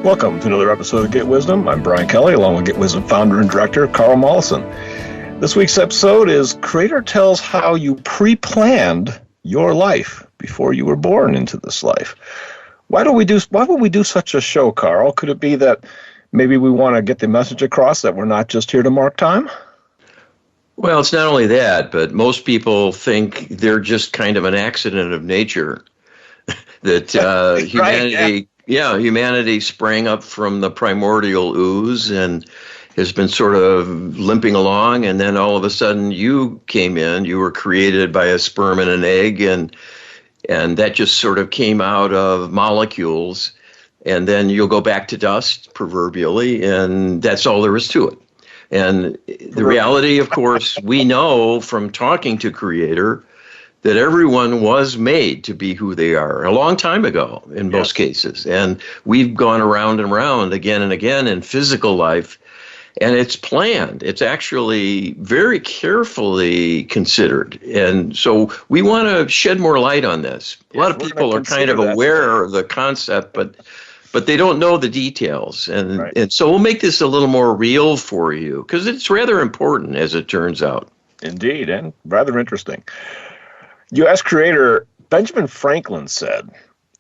Welcome to another episode of Get Wisdom. I'm Brian Kelly, along with Get Wisdom founder and director Carl Mollison. This week's episode is Creator Tells How You Pre-Planned Your Life Before You Were Born into this life. Why would we do such a show, Carl? Could it be that maybe we want to get the message across that we're not just here to mark time? Well, it's not only that, but most people think they're just kind of an accident of nature. That humanity sprang up from the primordial ooze and has been sort of limping along, and then all of a sudden you came in. You were created by a sperm and an egg, and that just sort of came out of molecules, and then you'll go back to dust, proverbially, and that's all there is to it. And the reality, of course, we know from talking to Creator that everyone was made to be who they are a long time ago in most cases. And we've gone around and around again and again in physical life, and it's planned. It's actually very carefully considered. And so we want to shed more light on this. A lot of people are kind of aware of the concept, but they don't know the details. And so we'll make this a little more real for you, because it's rather important, as it turns out. Indeed, and rather interesting. U.S. Creator Benjamin Franklin said,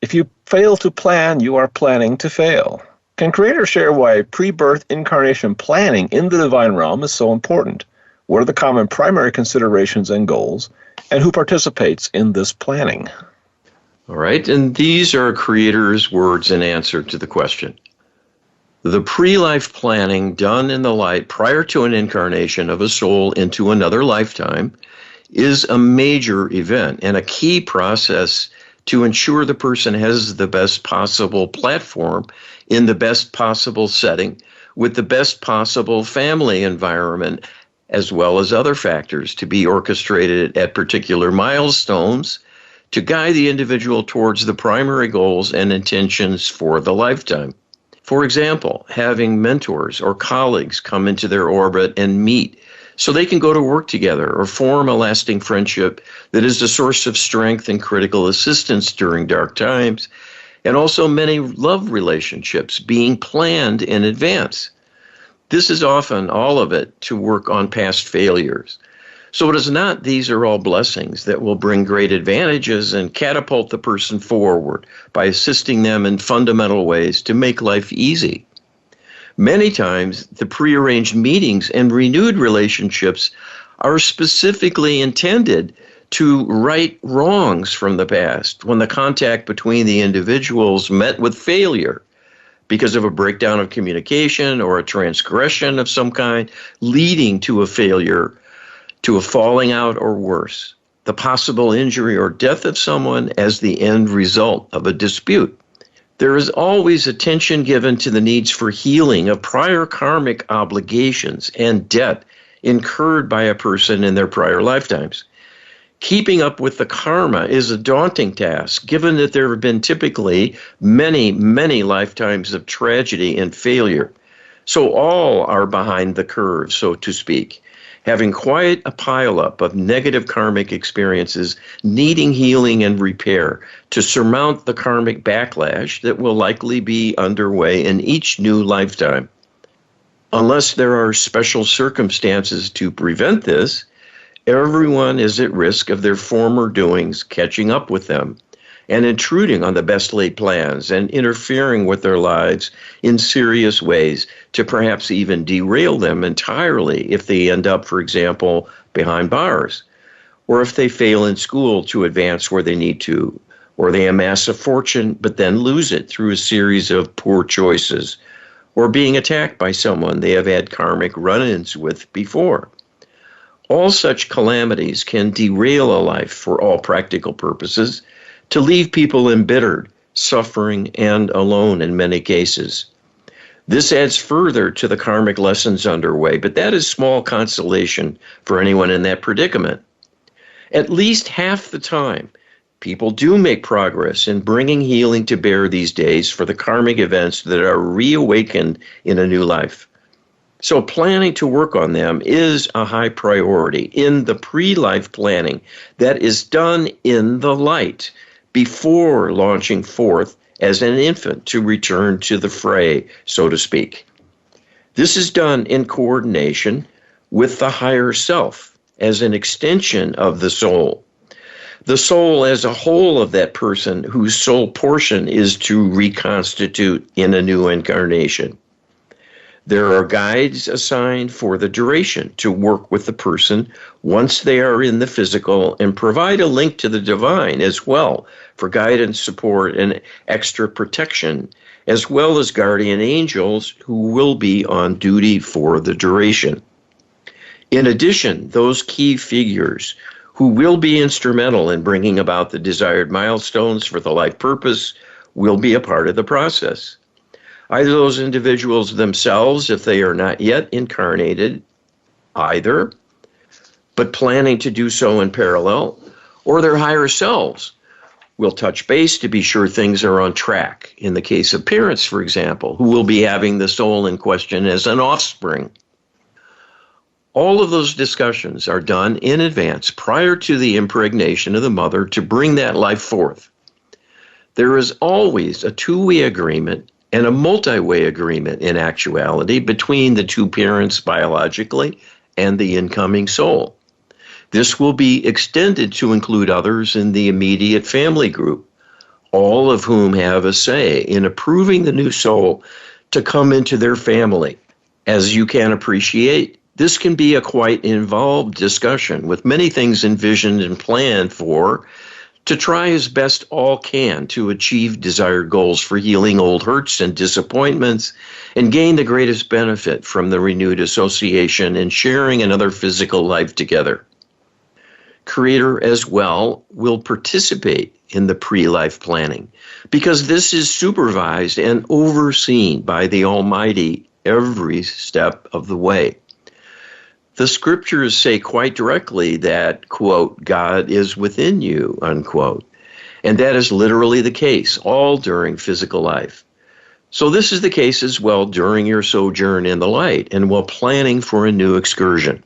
"If you fail to plan, you are planning to fail." Can Creator share why pre-birth incarnation planning in the divine realm is so important? What are the common primary considerations and goals, and who participates in this planning? All right, and these are Creator's words in answer to the question. The pre-life planning done in the light prior to an incarnation of a soul into another lifetime is a major event and a key process to ensure the person has the best possible platform in the best possible setting with the best possible family environment, as well as other factors to be orchestrated at particular milestones to guide the individual towards the primary goals and intentions for the lifetime. For example, having mentors or colleagues come into their orbit and meet so they can go to work together or form a lasting friendship that is a source of strength and critical assistance during dark times, and also many love relationships being planned in advance. This is often all of it to work on past failures. So it is not these are all blessings that will bring great advantages and catapult the person forward by assisting them in fundamental ways to make life easy. Many times, the prearranged meetings and renewed relationships are specifically intended to right wrongs from the past when the contact between the individuals met with failure because of a breakdown of communication or a transgression of some kind, leading to a failure, to a falling out or worse, the possible injury or death of someone as the end result of a dispute. There is always attention given to the needs for healing of prior karmic obligations and debt incurred by a person in their prior lifetimes. Keeping up with the karma is a daunting task, given that there have been typically many, many lifetimes of tragedy and failure. So all are behind the curve, so to speak, having quite a pileup of negative karmic experiences needing healing and repair to surmount the karmic backlash that will likely be underway in each new lifetime. Unless there are special circumstances to prevent this, everyone is at risk of their former doings catching up with them and intruding on the best laid plans and interfering with their lives in serious ways to perhaps even derail them entirely if they end up, for example, behind bars, or if they fail in school to advance where they need to, or they amass a fortune but then lose it through a series of poor choices, or being attacked by someone they have had karmic run-ins with before. All such calamities can derail a life for all practical purposes, to leave people embittered, suffering, and alone in many cases. This adds further to the karmic lessons underway, but that is small consolation for anyone in that predicament. At least half the time, people do make progress in bringing healing to bear these days for the karmic events that are reawakened in a new life. So planning to work on them is a high priority in the pre-life planning that is done in the light before launching forth as an infant to return to the fray, so to speak. This is done in coordination with the higher self as an extension of the soul. The soul as a whole of that person whose soul portion is to reconstitute in a new incarnation. There are guides assigned for the duration to work with the person once they are in the physical and provide a link to the divine as well for guidance, support, and extra protection, as well as guardian angels who will be on duty for the duration. In addition, those key figures who will be instrumental in bringing about the desired milestones for the life purpose will be a part of the process. Either those individuals themselves, if they are not yet incarnated, either, but planning to do so in parallel, or their higher selves will touch base to be sure things are on track. In the case of parents, for example, who will be having the soul in question as an offspring. All of those discussions are done in advance prior to the impregnation of the mother to bring that life forth. There is always a two-way agreement and a multi-way agreement in actuality between the two parents biologically and the incoming soul. This will be extended to include others in the immediate family group, all of whom have a say in approving the new soul to come into their family. As you can appreciate, this can be a quite involved discussion with many things envisioned and planned for to try as best all can to achieve desired goals for healing old hurts and disappointments and gain the greatest benefit from the renewed association and sharing another physical life together. Creator as well will participate in the pre-life planning because this is supervised and overseen by the Almighty every step of the way. The scriptures say quite directly that, quote, God is within you, unquote. And that is literally the case, all during physical life. So this is the case as well during your sojourn in the light and while planning for a new excursion.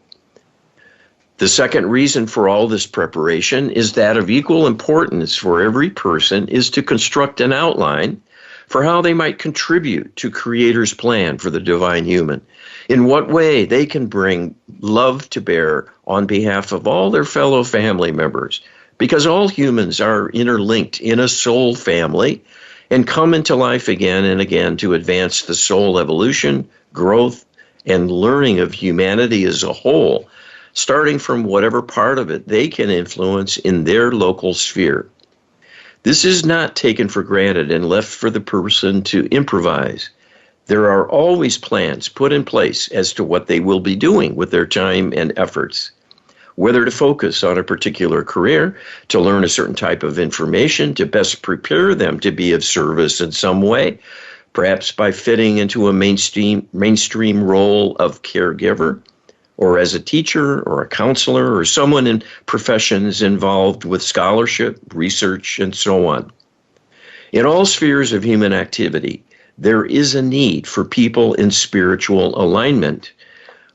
The second reason for all this preparation is that of equal importance for every person is to construct an outline for how they might contribute to Creator's plan for the divine human, in what way they can bring love to bear on behalf of all their fellow family members, because all humans are interlinked in a soul family and come into life again and again to advance the soul evolution, growth, and learning of humanity as a whole, starting from whatever part of it they can influence in their local sphere. This is not taken for granted and left for the person to improvise. There are always plans put in place as to what they will be doing with their time and efforts, whether to focus on a particular career, to learn a certain type of information, to best prepare them to be of service in some way, perhaps by fitting into a mainstream role of caregiver, or as a teacher or a counselor or someone in professions involved with scholarship, research, and so on. In all spheres of human activity, there is a need for people in spiritual alignment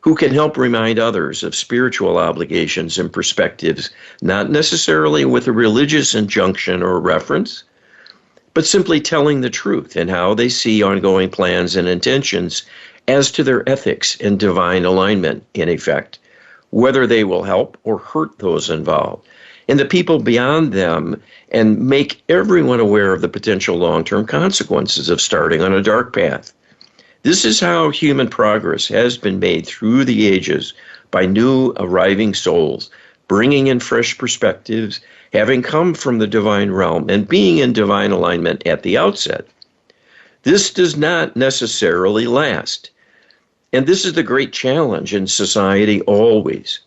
who can help remind others of spiritual obligations and perspectives, not necessarily with a religious injunction or reference, but simply telling the truth and how they see ongoing plans and intentions as to their ethics and divine alignment, in effect, whether they will help or hurt those involved, and the people beyond them, and make everyone aware of the potential long-term consequences of starting on a dark path. This is how human progress has been made through the ages by new arriving souls, bringing in fresh perspectives, having come from the divine realm, and being in divine alignment at the outset. This does not necessarily last. And this is the great challenge in society always.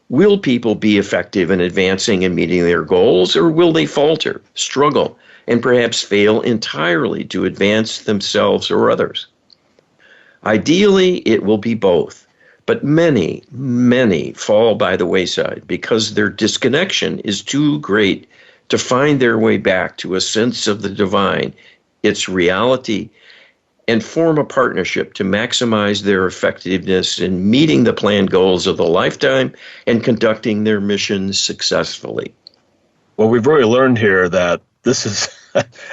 Will people be effective in advancing and meeting their goals, or will they falter, struggle, and perhaps fail entirely to advance themselves or others? Ideally, it will be both, but many fall by the wayside because their disconnection is too great to find their way back to a sense of the divine, its reality, and form a partnership to maximize their effectiveness in meeting the planned goals of the lifetime and conducting their missions successfully. Well, we've already learned here that this is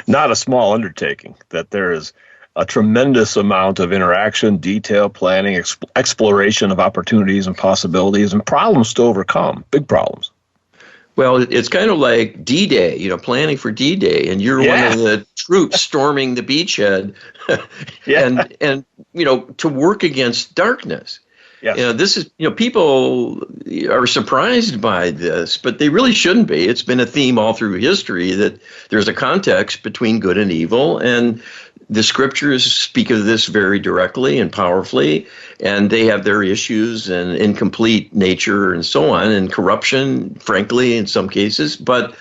not a small undertaking, that there is a tremendous amount of interaction, detail, planning, exploration of opportunities and possibilities and problems to overcome, big problems. Well, it's kind of like D-Day, planning for D-Day, and you're one of the troops storming the beachhead and to work against darkness. Yes. This is, people are surprised by this, but they really shouldn't be. It's been a theme all through history that there's a context between good and evil, and the scriptures speak of this very directly and powerfully, and they have their issues and incomplete nature and so on, and corruption, frankly, in some cases. But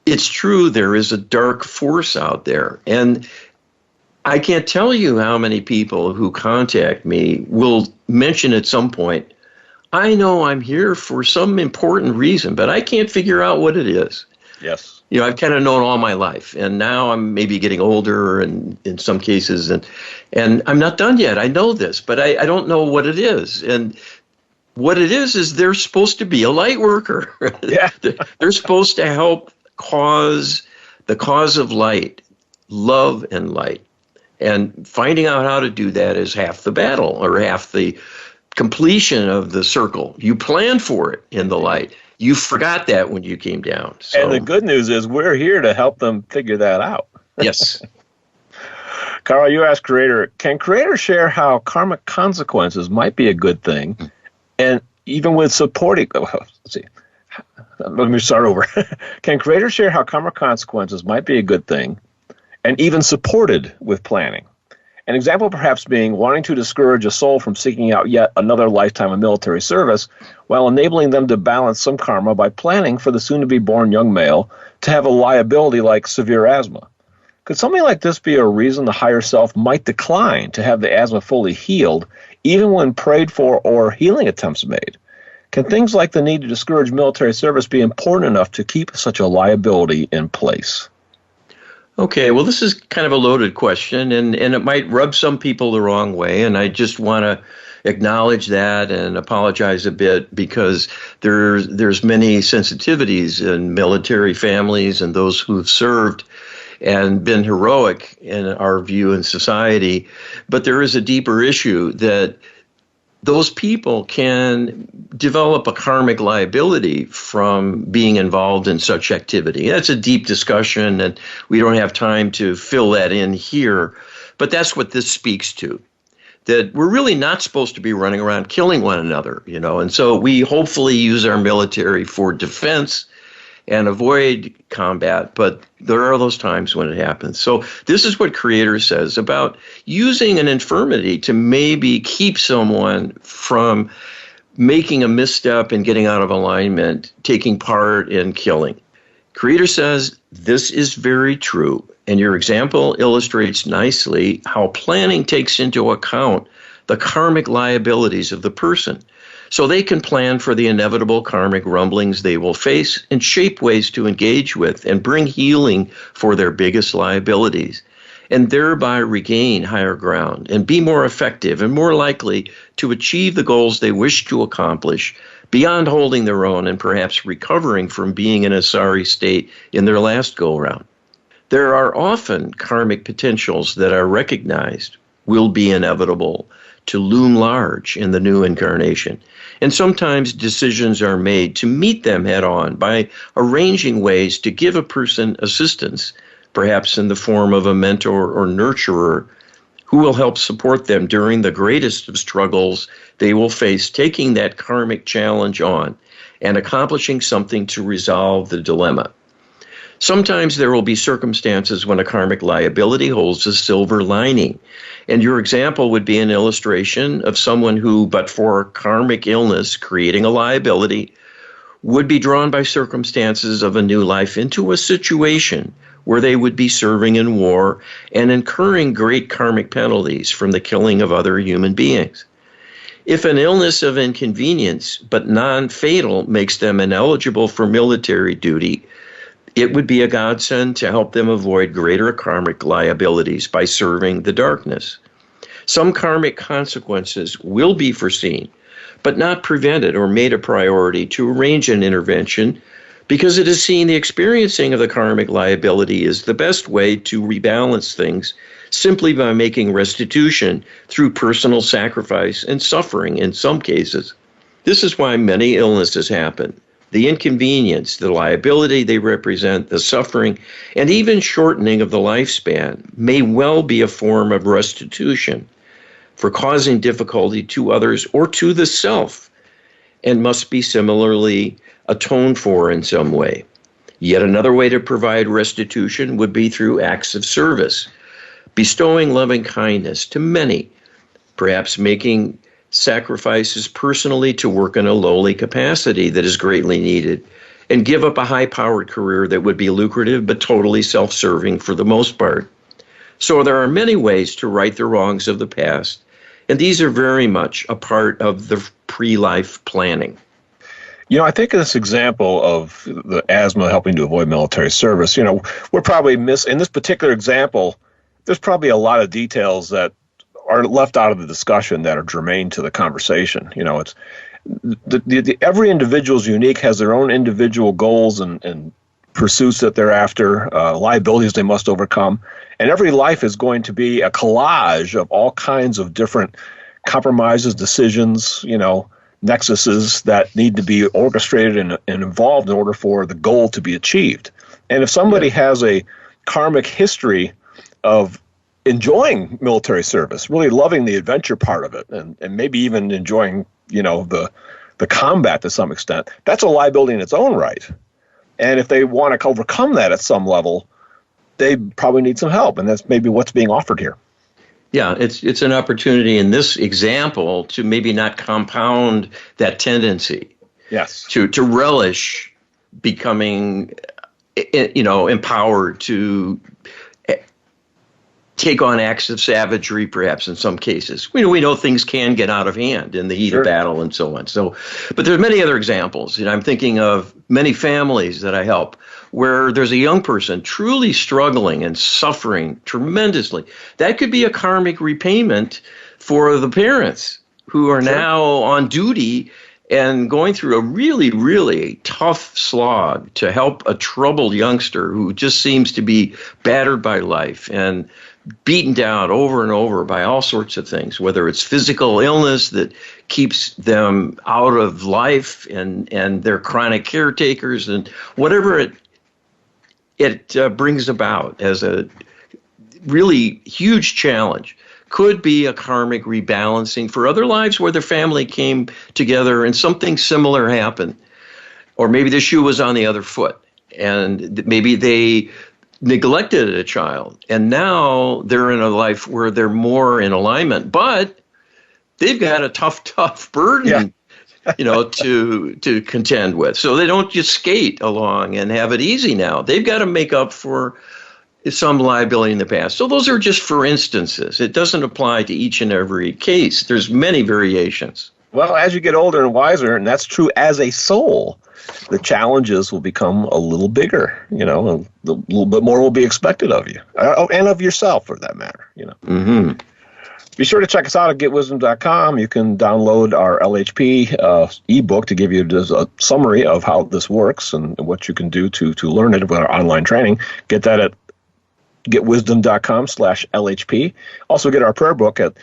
it's true, there is a dark force out there. And I can't tell you how many people who contact me will mention at some point, I know I'm here for some important reason, but I can't figure out what it is. Yes. I've kind of known all my life, and now I'm maybe getting older and in some cases, and I'm not done yet. I know this, but I don't know what it is. And what it is they're supposed to be a light worker. Yeah. They're supposed to help the cause of light, love and light. And finding out how to do that is half the battle, or half the completion of the circle. You planned for it in the light. You forgot that when you came down. So. And the good news is we're here to help them figure that out. Yes. Carl, you asked Creator, can Creator share how karmic consequences might be a good thing? And even with supporting, let's see, let me start over. Can Creator share how karmic consequences might be a good thing and even supported with planning? An example perhaps being wanting to discourage a soul from seeking out yet another lifetime of military service while enabling them to balance some karma by planning for the soon-to-be-born young male to have a liability like severe asthma. Could something like this be a reason the higher self might decline to have the asthma fully healed, even when prayed for or healing attempts made? Can things like the need to discourage military service be important enough to keep such a liability in place? Okay, well, this is kind of a loaded question, and it might rub some people the wrong way, and I just want to acknowledge that and apologize a bit, because there's many sensitivities in military families and those who've served and been heroic in our view in society. But there is a deeper issue that those people can develop a karmic liability from being involved in such activity. That's a deep discussion, and we don't have time to fill that in here. But that's what this speaks to, that we're really not supposed to be running around killing one another, and so we hopefully use our military for defense and avoid combat, but there are those times when it happens. So this is what Creator says about using an infirmity to maybe keep someone from making a misstep and getting out of alignment, taking part in killing. Creator says this is very true, and your example illustrates nicely how planning takes into account the karmic liabilities of the person, so they can plan for the inevitable karmic rumblings they will face and shape ways to engage with and bring healing for their biggest liabilities, and thereby regain higher ground and be more effective and more likely to achieve the goals they wish to accomplish beyond holding their own and perhaps recovering from being in a sorry state in their last go-around. There are often karmic potentials that are recognized will be inevitable to loom large in the new incarnation. And sometimes decisions are made to meet them head on by arranging ways to give a person assistance, perhaps in the form of a mentor or nurturer who will help support them during the greatest of struggles they will face, taking that karmic challenge on and accomplishing something to resolve the dilemma. Sometimes there will be circumstances when a karmic liability holds a silver lining. And your example would be an illustration of someone who, but for karmic illness creating a liability, would be drawn by circumstances of a new life into a situation where they would be serving in war and incurring great karmic penalties from the killing of other human beings. If an illness of inconvenience but non-fatal makes them ineligible for military duty, it would be a godsend to help them avoid greater karmic liabilities by serving the darkness. Some karmic consequences will be foreseen, but not prevented or made a priority to arrange an intervention because it is seen the experiencing of the karmic liability is the best way to rebalance things simply by making restitution through personal sacrifice and suffering in some cases. This is why many illnesses happen. The inconvenience, the liability they represent, the suffering, and even shortening of the lifespan may well be a form of restitution for causing difficulty to others or to the self, and must be similarly atoned for in some way. Yet another way to provide restitution would be through acts of service, bestowing loving kindness to many, perhaps making sacrifices personally to work in a lowly capacity that is greatly needed, and give up a high-powered career that would be lucrative but totally self-serving for the most part. So there are many ways to right the wrongs of the past, and these are very much a part of the pre-life planning. You know, I think this example of the asthma helping to avoid military service, you know, we're probably in this particular example, there's probably a lot of details that are left out of the discussion that are germane to the conversation. You know, it's every individual is unique, has their own individual goals and pursuits that they're after, liabilities they must overcome. And every life is going to be a collage of all kinds of different compromises, decisions, you know, nexuses that need to be orchestrated and involved in order for the goal to be achieved. And if somebody has a karmic history of enjoying military service, really loving the adventure part of it, and maybe even enjoying, you know, the combat to some extent, that's a liability in its own right. And if they want to overcome that at some level, they probably need some help, and that's maybe what's being offered here. Yeah, it's an opportunity in this example to maybe not compound that tendency. Yes. To relish becoming, you know, empowered to take on acts of savagery, perhaps in some cases. We know things can get out of hand in the heat of battle and so on. So, but there's many other examples. You know, I'm thinking of many families that I help where there's a young person truly struggling and suffering tremendously. That could be a karmic repayment for the parents who are now on duty and going through a really, really tough slog to help a troubled youngster who just seems to be battered by life and beaten down over and over by all sorts of things, whether it's physical illness that keeps them out of life and they're chronic caretakers and whatever it brings about as a really huge challenge. Could be a karmic rebalancing for other lives where their family came together and something similar happened. Or maybe the shoe was on the other foot and maybe they neglected a child and now they're in a life where they're more in alignment, but they've got a tough burden, you know, to contend with. So they don't just skate along and have it easy now. They've got to make up for some liability in the past. So those are just for instances. It doesn't apply to each and every case. There's many variations. Well, as you get older and wiser, and that's true as a soul, the challenges will become a little bigger, you know, and a little bit more will be expected of you and of yourself for that matter, you know. Mm-hmm. Be sure to check us out at getwisdom.com. You can download our LHP ebook to give you a summary of how this works and what you can do to learn it with our online training. Get that at getwisdom.com/LHP. Also get our prayer book at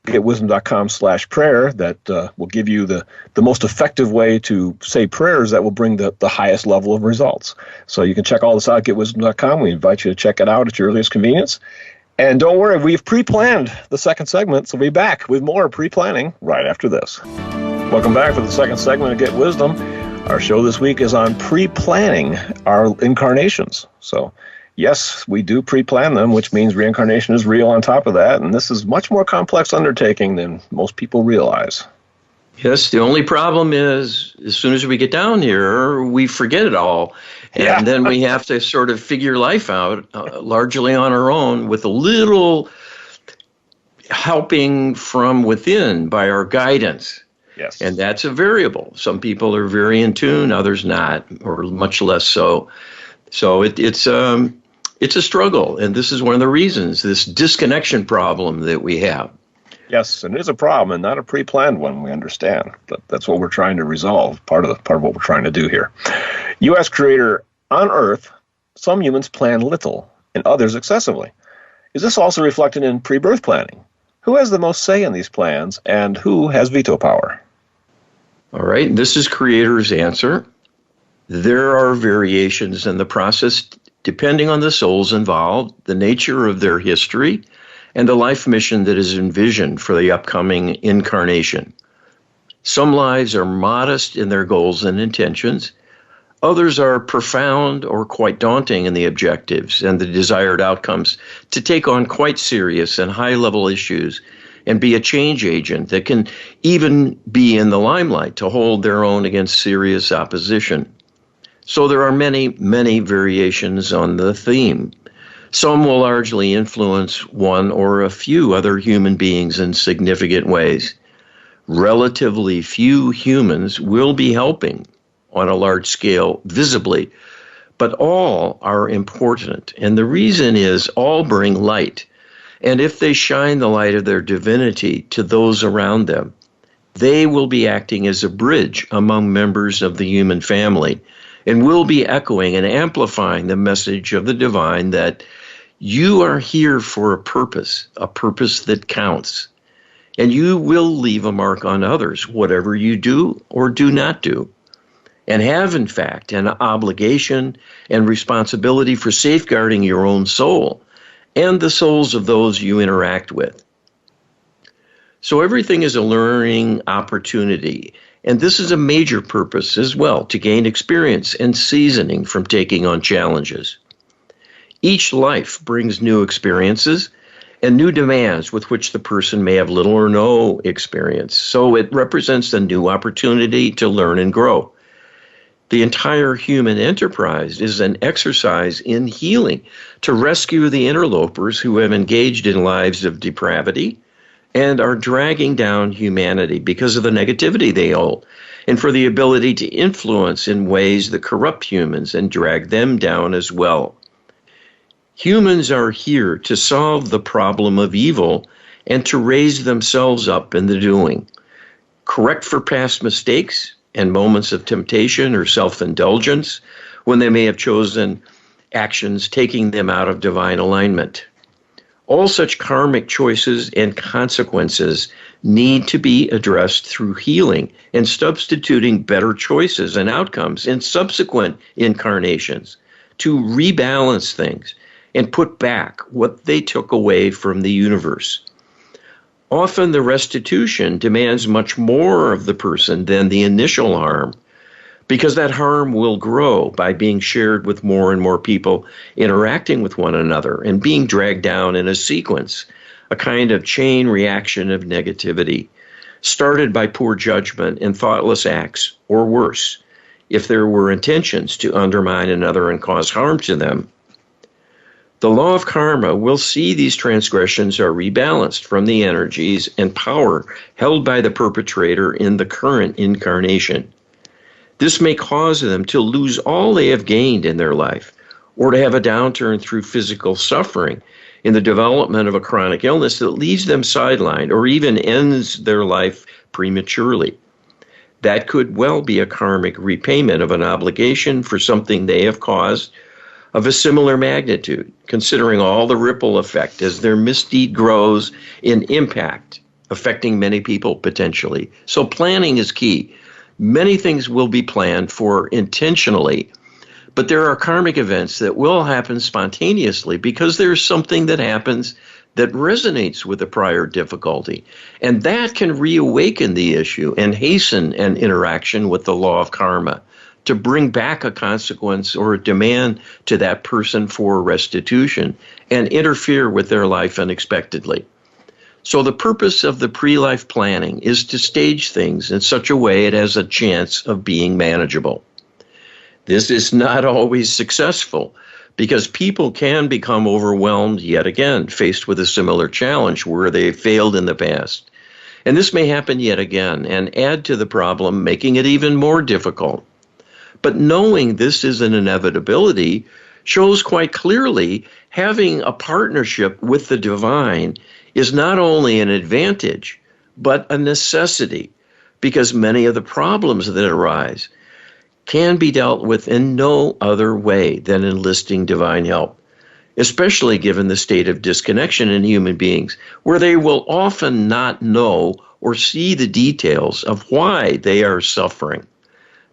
getwisdom.com/prayer that will give you the most effective way to say prayers that will bring the highest level of results. So you can check all this out at getwisdom.com. We invite you to check it out at your earliest convenience. And don't worry, we've pre-planned the second segment, so we'll be back with more pre-planning right after this. Welcome back for the second segment of Get Wisdom. Our show this week is on pre-planning our incarnations. So yes, we do pre-plan them, which means reincarnation is real on top of that, and this is much more complex undertaking than most people realize. Yes, the only problem is as soon as we get down here, we forget it all. And then we have to sort of figure life out largely on our own with a little helping from within by our guidance. Yes. And that's a variable. Some people are very in tune, others not, or much less so. So it's a struggle. And this is one of the reasons, this disconnection problem that we have. Yes, and it is a problem, and not a pre-planned one. We understand, but that's what we're trying to resolve. Part of what we're trying to do here. U.S. Creator, on Earth, some humans plan little, and others excessively. Is this also reflected in pre-birth planning? Who has the most say in these plans, and who has veto power? All right, this is Creator's answer. There are variations in the process depending on the souls involved, the nature of their history, and the life mission that is envisioned for the upcoming incarnation. Some lives are modest in their goals and intentions. Others are profound or quite daunting in the objectives and the desired outcomes to take on quite serious and high-level issues and be a change agent that can even be in the limelight to hold their own against serious opposition. So there are many, many variations on the theme. Some will largely influence one or a few other human beings in significant ways. Relatively few humans will be helping on a large scale visibly, but all are important. And the reason is all bring light. And if they shine the light of their divinity to those around them, they will be acting as a bridge among members of the human family and will be echoing and amplifying the message of the divine that you are here for a purpose that counts. And you will leave a mark on others, whatever you do or do not do, and have, in fact, an obligation and responsibility for safeguarding your own soul and the souls of those you interact with. So everything is a learning opportunity, and this is a major purpose as well, to gain experience and seasoning from taking on challenges. Each life brings new experiences and new demands with which the person may have little or no experience. So it represents a new opportunity to learn and grow. The entire human enterprise is an exercise in healing to rescue the interlopers who have engaged in lives of depravity and are dragging down humanity because of the negativity they hold, and for the ability to influence in ways that corrupt humans and drag them down as well. Humans are here to solve the problem of evil and to raise themselves up in the doing, correct for past mistakes and moments of temptation or self-indulgence when they may have chosen actions taking them out of divine alignment. All such karmic choices and consequences need to be addressed through healing and substituting better choices and outcomes in subsequent incarnations to rebalance things and put back what they took away from the universe. Often the restitution demands much more of the person than the initial harm, because that harm will grow by being shared with more and more people interacting with one another and being dragged down in a sequence, a kind of chain reaction of negativity, started by poor judgment and thoughtless acts, or worse, if there were intentions to undermine another and cause harm to them. The law of karma will see these transgressions are rebalanced from the energies and power held by the perpetrator in the current incarnation. This may cause them to lose all they have gained in their life, or to have a downturn through physical suffering in the development of a chronic illness that leaves them sidelined or even ends their life prematurely. That could well be a karmic repayment of an obligation for something they have caused of a similar magnitude, considering all the ripple effect as their misdeed grows in impact, affecting many people potentially. So planning is key. Many things will be planned for intentionally, but there are karmic events that will happen spontaneously because there's something that happens that resonates with a prior difficulty. And that can reawaken the issue and hasten an interaction with the law of karma to bring back a consequence or a demand to that person for restitution and interfere with their life unexpectedly. So the purpose of the pre-life planning is to stage things in such a way it has a chance of being manageable. This is not always successful because people can become overwhelmed yet again, faced with a similar challenge where they failed in the past. And this may happen yet again and add to the problem, making it even more difficult. But knowing this is an inevitability shows quite clearly having a partnership with the divine is not only an advantage, but a necessity, because many of the problems that arise can be dealt with in no other way than enlisting divine help, especially given the state of disconnection in human beings, where they will often not know or see the details of why they are suffering,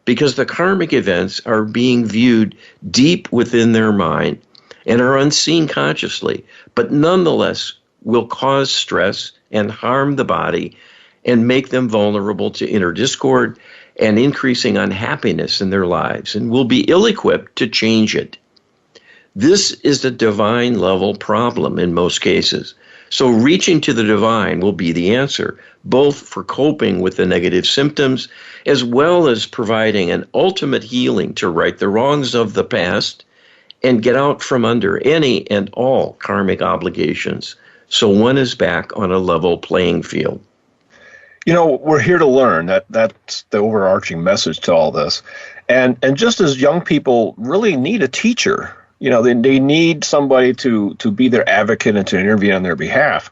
because the karmic events are being viewed deep within their mind and are unseen consciously, but nonetheless will cause stress and harm the body and make them vulnerable to inner discord and increasing unhappiness in their lives, and will be ill-equipped to change it. This is a divine level problem in most cases. So reaching to the divine will be the answer, both for coping with the negative symptoms, as well as providing an ultimate healing to right the wrongs of the past and get out from under any and all karmic obligations, so one is back on a level playing field. You know, we're here to learn. That's the overarching message to all this. And just as young people really need a teacher, you know, they need somebody to be their advocate and to intervene on their behalf.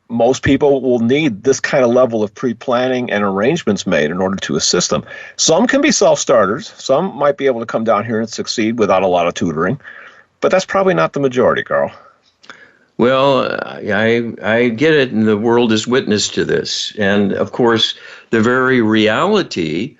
Most people will need this kind of level of pre-planning and arrangements made in order to assist them. Some can be self-starters. Some might be able to come down here and succeed without a lot of tutoring. But that's probably not the majority, Carl. Well, I get it, and the world is witness to this. And, of course, the very reality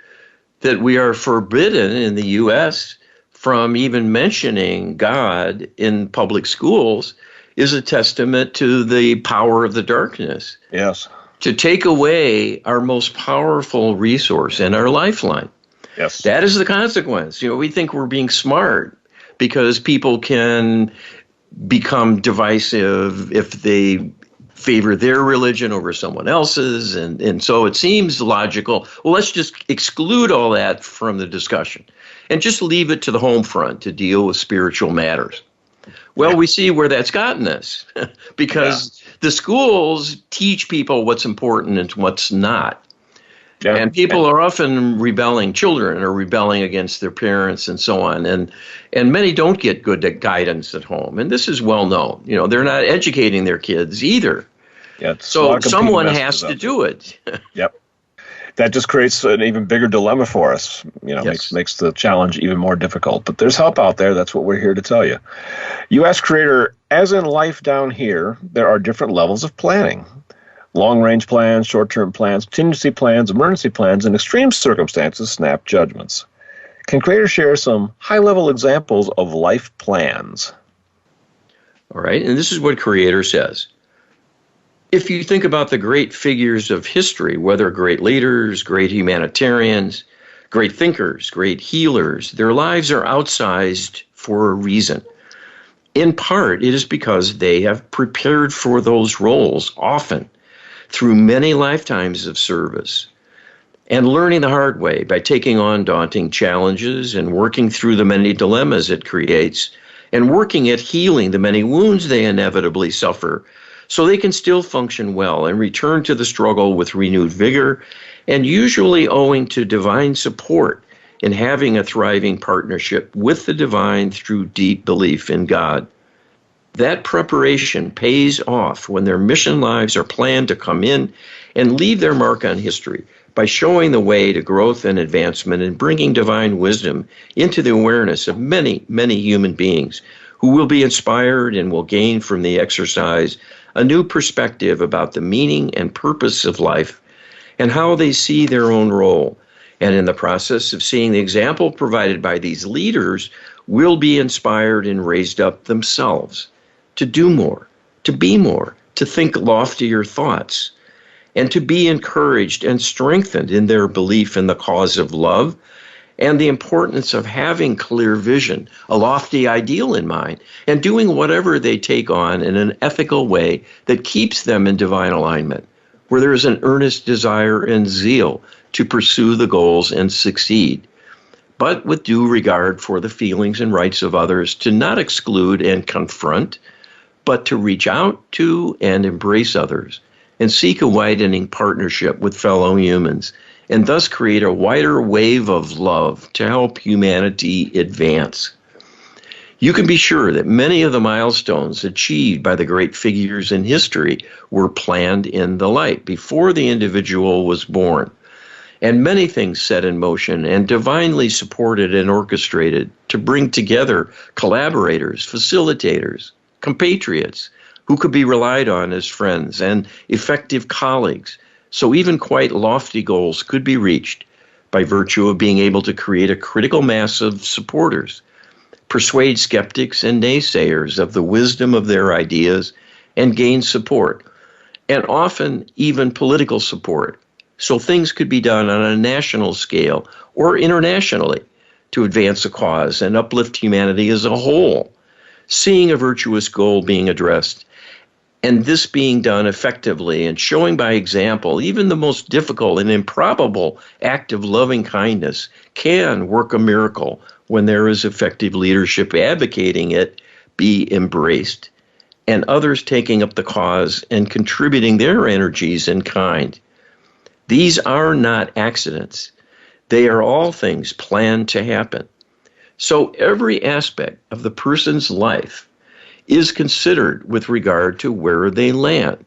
that we are forbidden in the U.S. from even mentioning God in public schools is a testament to the power of the darkness. Yes. To take away our most powerful resource and our lifeline. Yes. That is the consequence. You know, we think we're being smart because people can become divisive if they favor their religion over someone else's. And so it seems logical. Well, let's just exclude all that from the discussion and just leave it to the home front to deal with spiritual matters. Well, we see where that's gotten us because the schools teach people what's important and what's not. Yeah. And people are often rebelling, children are rebelling against their parents and so on. And many don't get good guidance at home. And this is well known. You know, they're not educating their kids either. Yeah, so someone has to do it. Yep. That just creates an even bigger dilemma for us. You know, makes the challenge even more difficult. But there's help out there. That's what we're here to tell you. You ask Creator, as in life down here, there are different levels of planning. Long-range plans, short-term plans, contingency plans, emergency plans, and extreme circumstances, snap judgments. Can Creator share some high-level examples of life plans? All right, and this is what Creator says. If you think about the great figures of history, whether great leaders, great humanitarians, great thinkers, great healers, their lives are outsized for a reason. In part, it is because they have prepared for those roles often through many lifetimes of service and learning the hard way by taking on daunting challenges and working through the many dilemmas it creates and working at healing the many wounds they inevitably suffer so they can still function well and return to the struggle with renewed vigor, and usually owing to divine support in having a thriving partnership with the divine through deep belief in God. That preparation pays off when their mission lives are planned to come in and leave their mark on history by showing the way to growth and advancement and bringing divine wisdom into the awareness of many, many human beings who will be inspired and will gain from the exercise a new perspective about the meaning and purpose of life and how they see their own role. And in the process of seeing the example provided by these leaders, will be inspired and raised up themselves to do more, to be more, to think loftier thoughts, and to be encouraged and strengthened in their belief in the cause of love and the importance of having clear vision, a lofty ideal in mind, and doing whatever they take on in an ethical way that keeps them in divine alignment, where there is an earnest desire and zeal to pursue the goals and succeed, but with due regard for the feelings and rights of others, to not exclude and confront, but to reach out to and embrace others and seek a widening partnership with fellow humans, and thus create a wider wave of love to help humanity advance. You can be sure that many of the milestones achieved by the great figures in history were planned in the light before the individual was born, and many things set in motion and divinely supported and orchestrated to bring together collaborators, facilitators, compatriots who could be relied on as friends and effective colleagues. So even quite lofty goals could be reached by virtue of being able to create a critical mass of supporters, persuade skeptics and naysayers of the wisdom of their ideas, and gain support, and often even political support. So things could be done on a national scale or internationally to advance a cause and uplift humanity as a whole, seeing a virtuous goal being addressed, and this being done effectively and showing by example. Even the most difficult and improbable act of loving kindness can work a miracle when there is effective leadership advocating it be embraced, and others taking up the cause and contributing their energies in kind. These are not accidents. They are all things planned to happen. So every aspect of the person's life is considered with regard to where they land,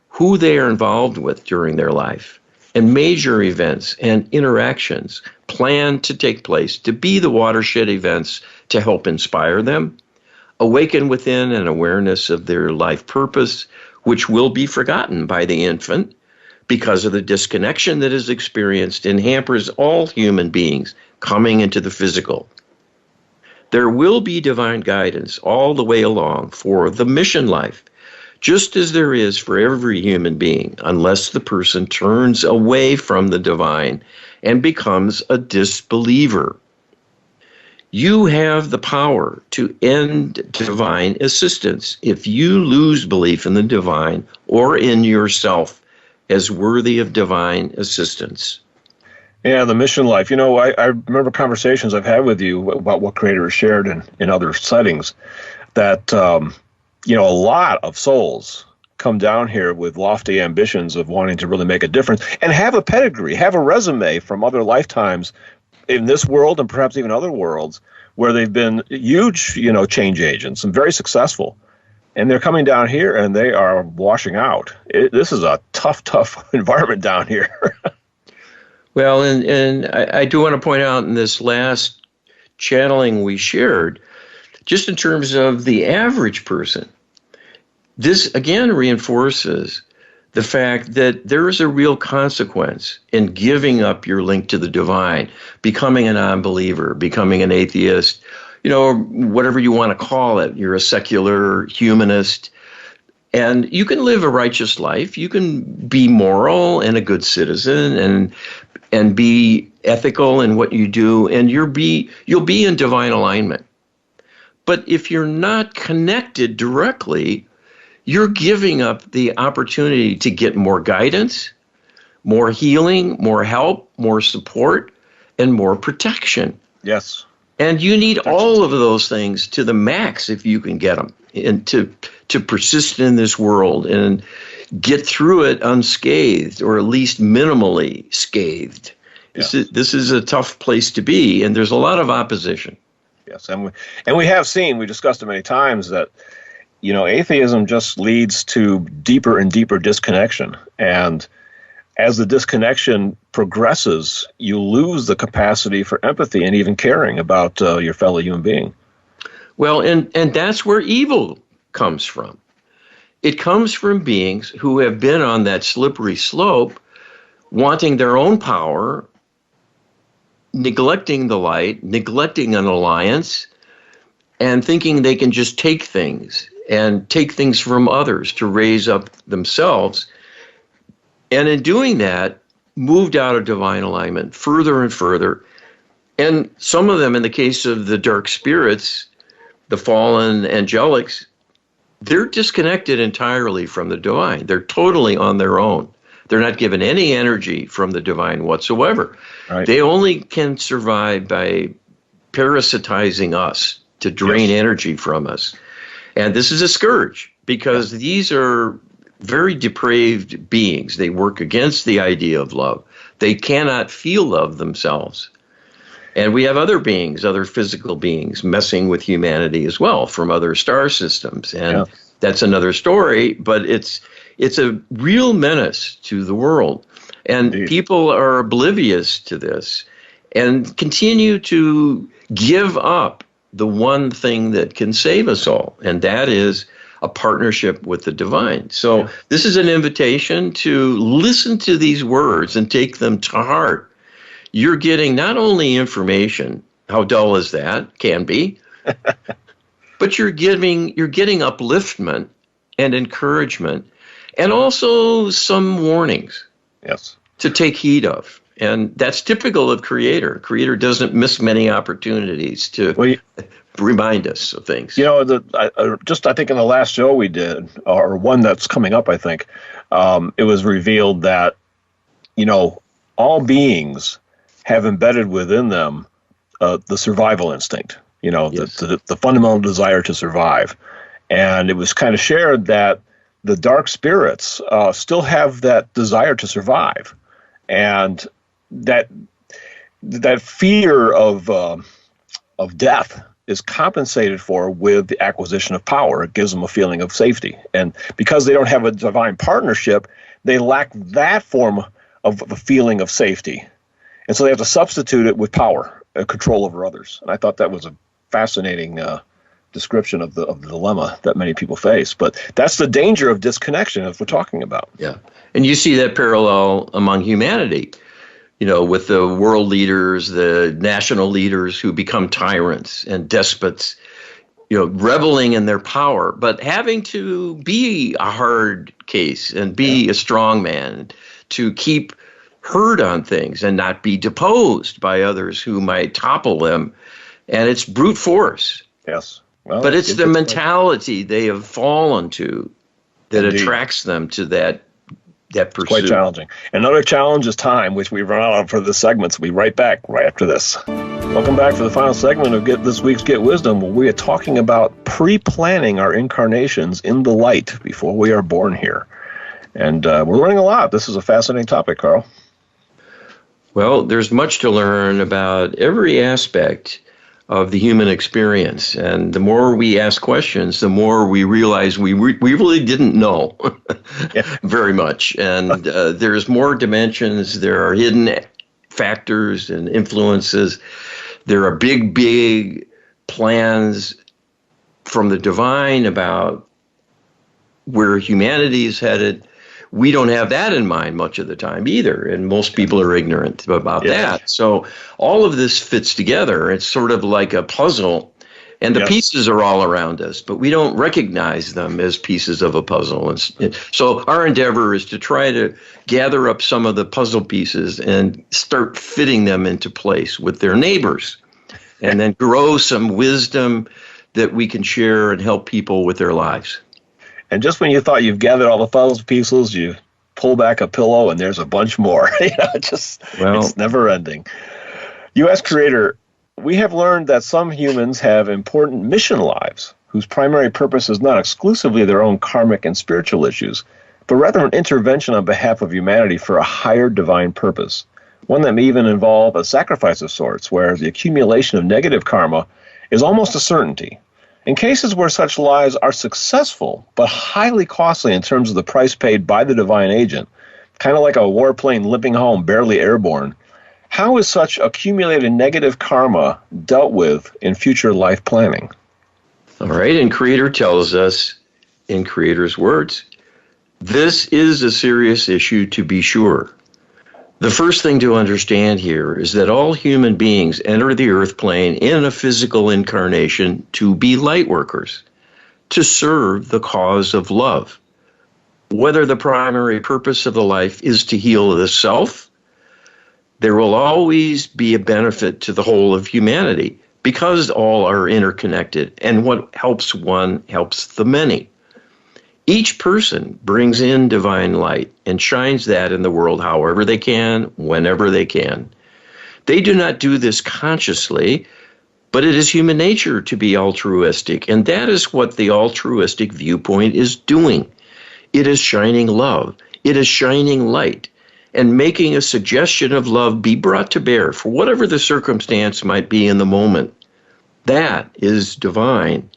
who they are involved with during their life, and major events and interactions planned to take place to be the watershed events to help inspire them, awaken within an awareness of their life purpose, which will be forgotten by the infant because of the disconnection that is experienced and hampers all human beings coming into the physical. There will be divine guidance all the way along for the mission life, just as there is for every human being, unless the person turns away from the divine and becomes a disbeliever. You have the power to end divine assistance if you lose belief in the divine or in yourself as worthy of divine assistance. Yeah, the mission life. You know, I remember conversations I've had with you about what Creator has shared in other settings, that, a lot of souls come down here with lofty ambitions of wanting to really make a difference and have a pedigree, have a resume from other lifetimes in this world and perhaps even other worlds where they've been huge, change agents and very successful. And they're coming down here and they are washing out. This is a tough environment down here. Well, and I do want to point out in this last channeling we shared, just in terms of the average person, this again reinforces the fact that there is a real consequence in giving up your link to the divine, becoming a non-believer, becoming an atheist, whatever you want to call it. You're a secular humanist. And you can live a righteous life. You can be moral and a good citizen and be ethical in what you do, and you'll be in divine alignment. But if you're not connected directly, you're giving up the opportunity to get more guidance, more healing, more help, more support, and more protection. Yes. And you need all of those things to the max if you can get them, and to persist in this world and get through it unscathed, or at least minimally scathed. Yeah. This is a tough place to be, and there's a lot of opposition. Yes, and we have seen, we discussed it many times, that atheism just leads to deeper and deeper disconnection. And as the disconnection progresses, you lose the capacity for empathy and even caring about your fellow human being. Well, and that's where evil comes from. It comes from beings who have been on that slippery slope, wanting their own power, neglecting the light, neglecting an alliance, and thinking they can just take things from others to raise up themselves. And in doing that, moved out of divine alignment further and further. And some of them, in the case of the dark spirits, the fallen angelics, they're disconnected entirely from the divine. They're totally on their own. They're not given any energy from the divine whatsoever. Right. They only can survive by parasitizing us to drain energy from us. And this is a scourge, because these are very depraved beings. They work against the idea of love. They cannot feel love themselves. And we have other beings, other physical beings, messing with humanity as well from other star systems. And that's another story, but it's a real menace to the world. And Indeed. People are oblivious to this and continue to give up the one thing that can save us all, and that is a partnership with the divine. So this is an invitation to listen to these words and take them to heart. You're getting not only information, how dull is that? Can be, but you're getting upliftment and encouragement, and also some warnings to take heed of. And that's typical of Creator. Creator doesn't miss many opportunities to remind us of things. You know, I think in the last show we did, or one that's coming up, I think, it was revealed that, you know, all beings have embedded within them the survival instinct, you know, the fundamental desire to survive. And it was kind of shared that the dark spirits still have that desire to survive. And that fear of death is compensated for with the acquisition of power. It gives them a feeling of safety. And because they don't have a divine partnership, they lack that form of a feeling of safety. And so they have to substitute it with power and control over others. And I thought that was a fascinating description of the dilemma that many people face. But that's the danger of disconnection, as we're talking about. Yeah. And you see that parallel among humanity, you know, with the world leaders, the national leaders who become tyrants and despots, you know, reveling in their power, but having to be a hard case and be a strong man to keep herd on things and not be deposed by others who might topple them. And it's brute force. Yes. Well, but it's the mentality they have fallen to that attracts them to that pursuit. Quite challenging. Another challenge is time, which we've run out of for this segment. So we'll be right back right after this. Welcome back for the final segment of this week's Get Wisdom, where we are talking about pre-planning our incarnations in the light before we are born here. And we're learning a lot. This is a fascinating topic, Carl. Well, there's much to learn about every aspect of the human experience. And the more we ask questions, the more we realize we really didn't know very much. And there's more dimensions. There are hidden factors and influences. There are big plans from the divine about where humanity is headed. We don't have that in mind much of the time either, and most people are ignorant about that. So all of this fits together. It's sort of like a puzzle, and the pieces are all around us, but we don't recognize them as pieces of a puzzle. And so our endeavor is to try to gather up some of the puzzle pieces and start fitting them into place with their neighbors, and then grow some wisdom that we can share and help people with their lives. And just when you thought you've gathered all the puzzle pieces, you pull back a pillow and there's a bunch more. It's never ending. U.S. Creator, we have learned that some humans have important mission lives whose primary purpose is not exclusively their own karmic and spiritual issues, but rather an intervention on behalf of humanity for a higher divine purpose, one that may even involve a sacrifice of sorts, whereas the accumulation of negative karma is almost a certainty. In cases where such lives are successful, but highly costly in terms of the price paid by the divine agent, kind of like a warplane limping home barely airborne, how is such accumulated negative karma dealt with in future life planning? All right, and Creator tells us, in Creator's words, this is a serious issue to be sure. The first thing to understand here is that all human beings enter the earth plane in a physical incarnation to be light workers, to serve the cause of love. Whether the primary purpose of the life is to heal the self, there will always be a benefit to the whole of humanity because all are interconnected, and what helps one helps the many. Each person brings in divine light and shines that in the world however they can, whenever they can. They do not do this consciously, but it is human nature to be altruistic, and that is what the altruistic viewpoint is doing. It is shining love. It is shining light. and making a suggestion of love be brought to bear for whatever the circumstance might be in the moment. That is divine.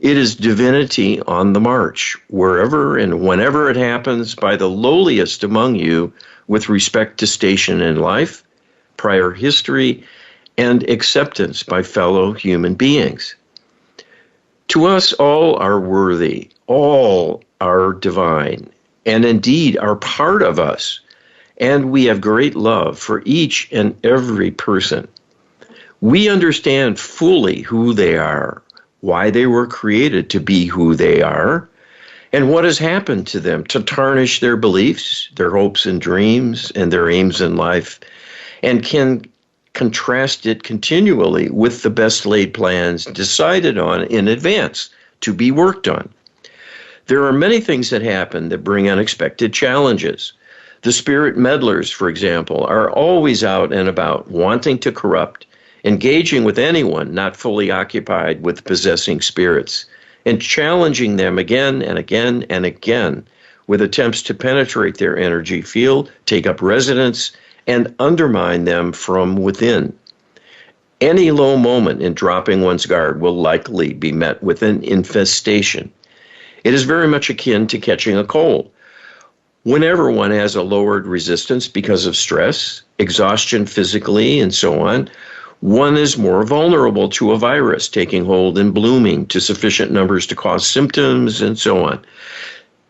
It is divinity on the march, wherever and whenever it happens by the lowliest among you with respect to station in life, prior history, and acceptance by fellow human beings. To us, all are worthy, all are divine, and indeed are part of us, and we have great love for each and every person. We understand fully who they are, why they were created to be who they are, and what has happened to them to tarnish their beliefs, their hopes and dreams, and their aims in life, and can contrast it continually with the best laid plans decided on in advance to be worked on. There are many things that happen that bring unexpected challenges. The spirit meddlers, for example, are always out and about, wanting to corrupt, engaging with anyone not fully occupied with possessing spirits, and challenging them again and again and again with attempts to penetrate their energy field, take up residence, and undermine them from within. Any low moment in dropping one's guard will likely be met with an infestation. It is very much akin to catching a cold. Whenever one has a lowered resistance because of stress, exhaustion physically, and so on, one is more vulnerable to a virus taking hold and blooming to sufficient numbers to cause symptoms, and so on.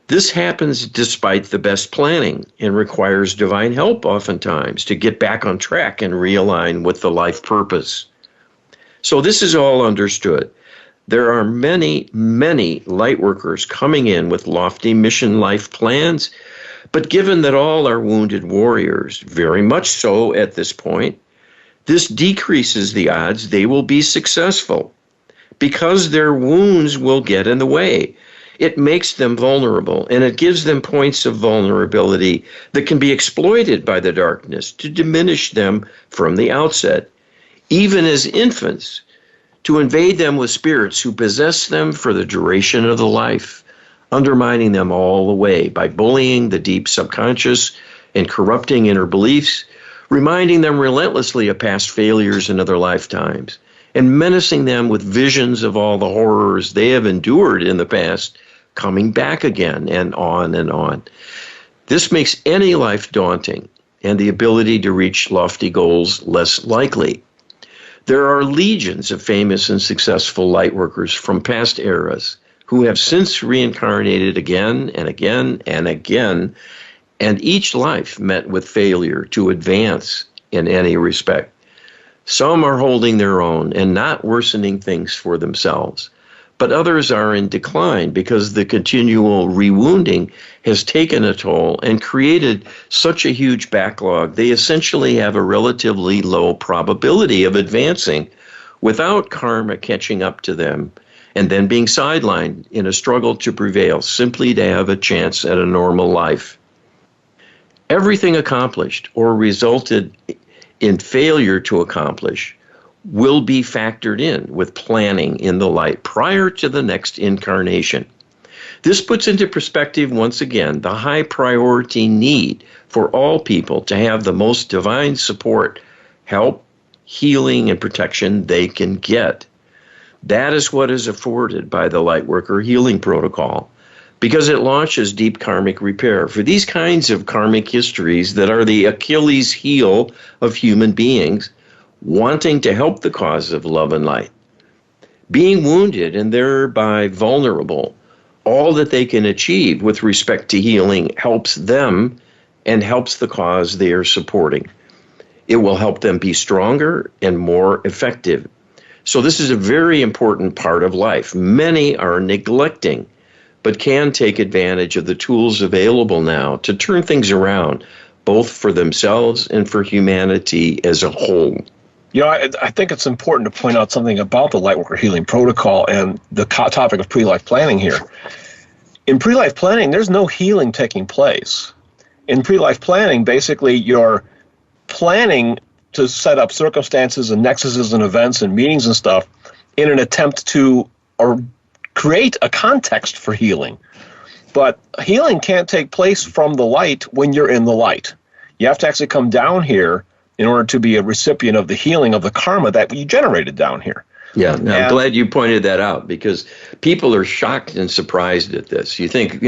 This happens despite the best planning and requires divine help oftentimes to get back on track and realign with the life purpose. So this is all understood. There are many, many light workers coming in with lofty mission life plans, but given that all are wounded warriors, very much so at this point, this decreases the odds they will be successful because their wounds will get in the way. It makes them vulnerable, and it gives them points of vulnerability that can be exploited by the darkness to diminish them from the outset, even as infants, to invade them with spirits who possess them for the duration of the life, undermining them all the way by bullying the deep subconscious and corrupting inner beliefs, reminding them relentlessly of past failures in other lifetimes, and menacing them with visions of all the horrors they have endured in the past, coming back again, and on and on. This makes any life daunting and the ability to reach lofty goals less likely. There are legions of famous and successful light workers from past eras who have since reincarnated again and again and again, and each life met with failure to advance in any respect. Some are holding their own and not worsening things for themselves, but others are in decline because the continual rewounding has taken a toll and created such a huge backlog. They essentially have a relatively low probability of advancing without karma catching up to them and then being sidelined in a struggle to prevail simply to have a chance at a normal life. Everything accomplished or resulted in failure to accomplish will be factored in with planning in the light prior to the next incarnation. This puts into perspective, once again, the high priority need for all people to have the most divine support, help, healing, and protection they can get. That is what is afforded by the Lightworker Healing Protocol, because it launches deep karmic repair for these kinds of karmic histories that are the Achilles heel of human beings wanting to help the cause of love and light. Being wounded and thereby vulnerable, all that they can achieve with respect to healing helps them and helps the cause they are supporting. It will help them be stronger and more effective. So this is a very important part of life. Many are neglecting, but can take advantage of the tools available now to turn things around, both for themselves and for humanity as a whole. You know, I think it's important to point out something about the Lightworker Healing Protocol and the topic of pre-life planning here. In pre-life planning, there's no healing taking place. In pre-life planning, basically, you're planning to set up circumstances and nexuses and events and meetings and stuff in an attempt to create a context for healing. But healing can't take place from the light when you're in the light. You have to actually come down here in order to be a recipient of the healing of the karma that you generated down here. Yeah, no, I'm glad you pointed that out, because people are shocked and surprised at this. You think,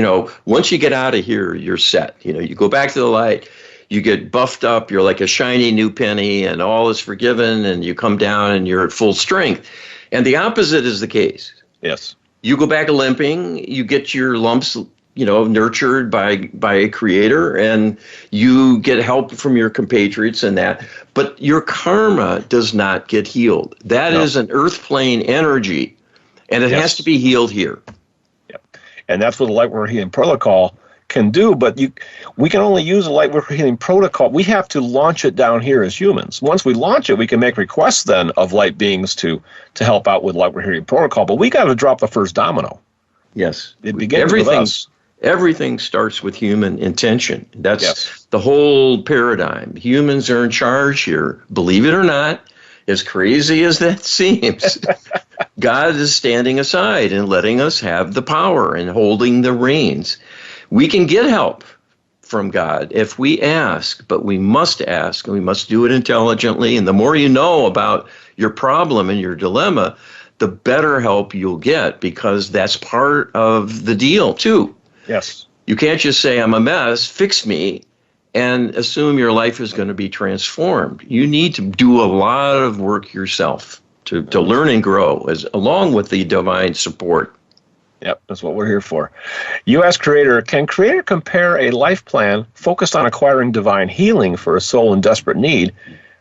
once you get out of here, you're set. You go back to the light, you get buffed up, you're like a shiny new penny, and all is forgiven, and you come down and you're at full strength. And the opposite is the case. Yes. You go back limping, you get your lumps, nurtured by a creator, and you get help from your compatriots and that. But your karma does not get healed. That is an earth plane energy, and it has to be healed here. Yep. And that's what the Lightworker Healing Protocol can do, but we can only use a Lightworker Healing Protocol. We have to launch it down here as humans. Once we launch it, we can make requests then of light beings to help out with Lightworker Healing Protocol, but we got to drop the first domino. Yes. It begins with us. Everything starts with human intention. That's the whole paradigm. Humans are in charge here. Believe it or not, as crazy as that seems, God is standing aside and letting us have the power and holding the reins. We can get help from God if we ask, but we must ask, and we must do it intelligently. And the more you know about your problem and your dilemma, the better help you'll get, because that's part of the deal, too. Yes. You can't just say, I'm a mess, fix me, and assume your life is going to be transformed. You need to do a lot of work yourself to learn and grow, along with the divine support. Yep, that's what we're here for. You ask Creator, can Creator compare a life plan focused on acquiring divine healing for a soul in desperate need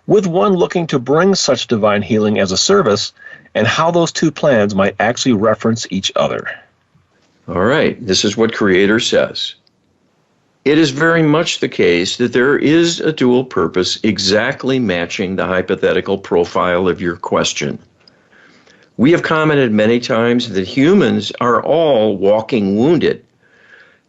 with one looking to bring such divine healing as a service, and how those two plans might actually reference each other? All right, this is what Creator says. It is very much the case that there is a dual purpose exactly matching the hypothetical profile of your question. We have commented many times that humans are all walking wounded.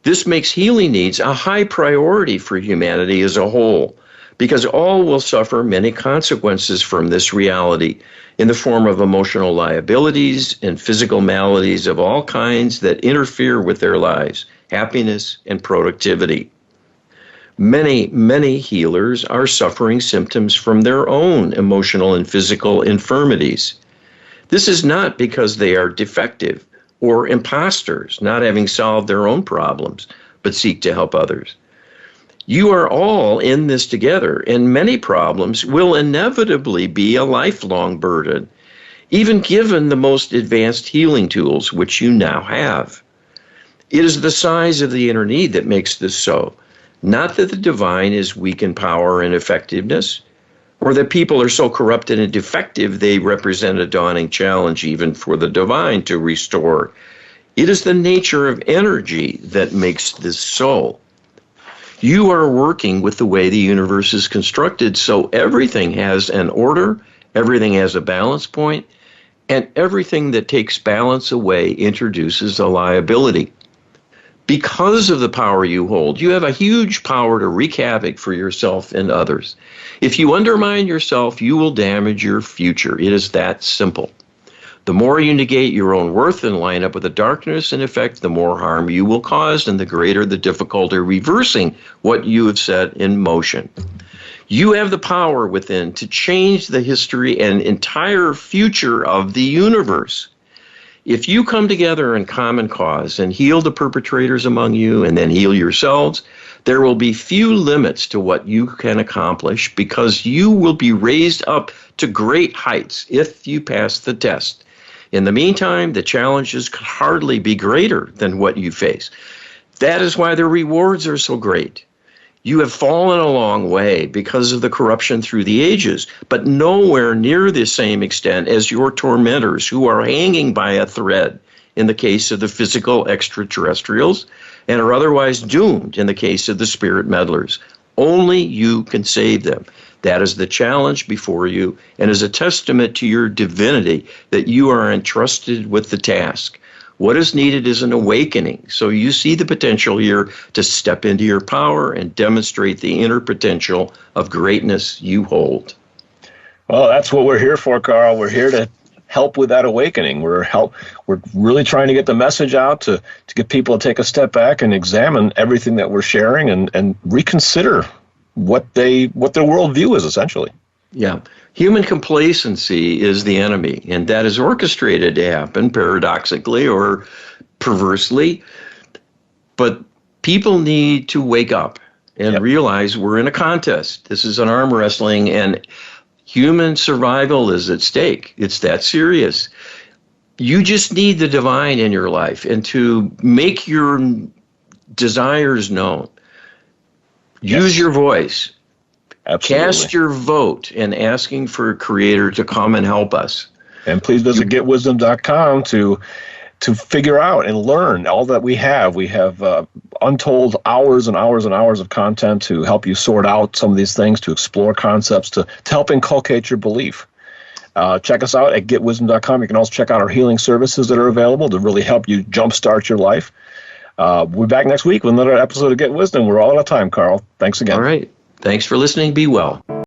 This makes healing needs a high priority for humanity as a whole, because all will suffer many consequences from this reality in the form of emotional liabilities and physical maladies of all kinds that interfere with their lives, happiness, and productivity. Many, many healers are suffering symptoms from their own emotional and physical infirmities. This is not because they are defective or imposters, not having solved their own problems, but seek to help others. You are all in this together, and many problems will inevitably be a lifelong burden, even given the most advanced healing tools which you now have. It is the size of the inner need that makes this so, not that the divine is weak in power and effectiveness, or that people are so corrupted and defective they represent a daunting challenge even for the divine to restore. It is the nature of energy that makes this so. You are working with the way the universe is constructed, so everything has an order, everything has a balance point, and everything that takes balance away introduces a liability. Because of the power you hold, you have a huge power to wreak havoc for yourself and others. If you undermine yourself, you will damage your future. It is that simple. The more you negate your own worth and line up with the darkness, in effect, the more harm you will cause, and the greater the difficulty reversing what you have set in motion. You have the power within to change the history and entire future of the universe. If you come together in common cause and heal the perpetrators among you and then heal yourselves, there will be few limits to what you can accomplish, because you will be raised up to great heights if you pass the test. In the meantime, the challenges could hardly be greater than what you face. That is why the rewards are so great. You have fallen a long way because of the corruption through the ages, but nowhere near the same extent as your tormentors who are hanging by a thread in the case of the physical extraterrestrials and are otherwise doomed in the case of the spirit meddlers. Only you can save them. That is the challenge before you, and is a testament to your divinity that you are entrusted with the task. What is needed is an awakening, so you see the potential here to step into your power and demonstrate the inner potential of greatness you hold. Well, that's what we're here for, Carl. We're here to help with that awakening. We're really trying to get the message out to get people to take a step back and examine everything that we're sharing and reconsider what their worldview is, essentially. Yeah. Human complacency is the enemy, and that is orchestrated to happen paradoxically or perversely. But people need to wake up and realize we're in a contest. This is an arm wrestling, and human survival is at stake. It's that serious. You just need the divine in your life, and to make your desires known. Use your voice. Absolutely. Cast your vote in asking for a creator to come and help us. And please visit getwisdom.com to figure out and learn all that we have. We have untold hours and hours and hours of content to help you sort out some of these things, to explore concepts, to help inculcate your belief. Check us out at getwisdom.com. You can also check out our healing services that are available to really help you jumpstart your life. We'll be back next week with another episode of Get Wisdom. We're all out of time, Carl. Thanks again. All right. Thanks for listening. Be well.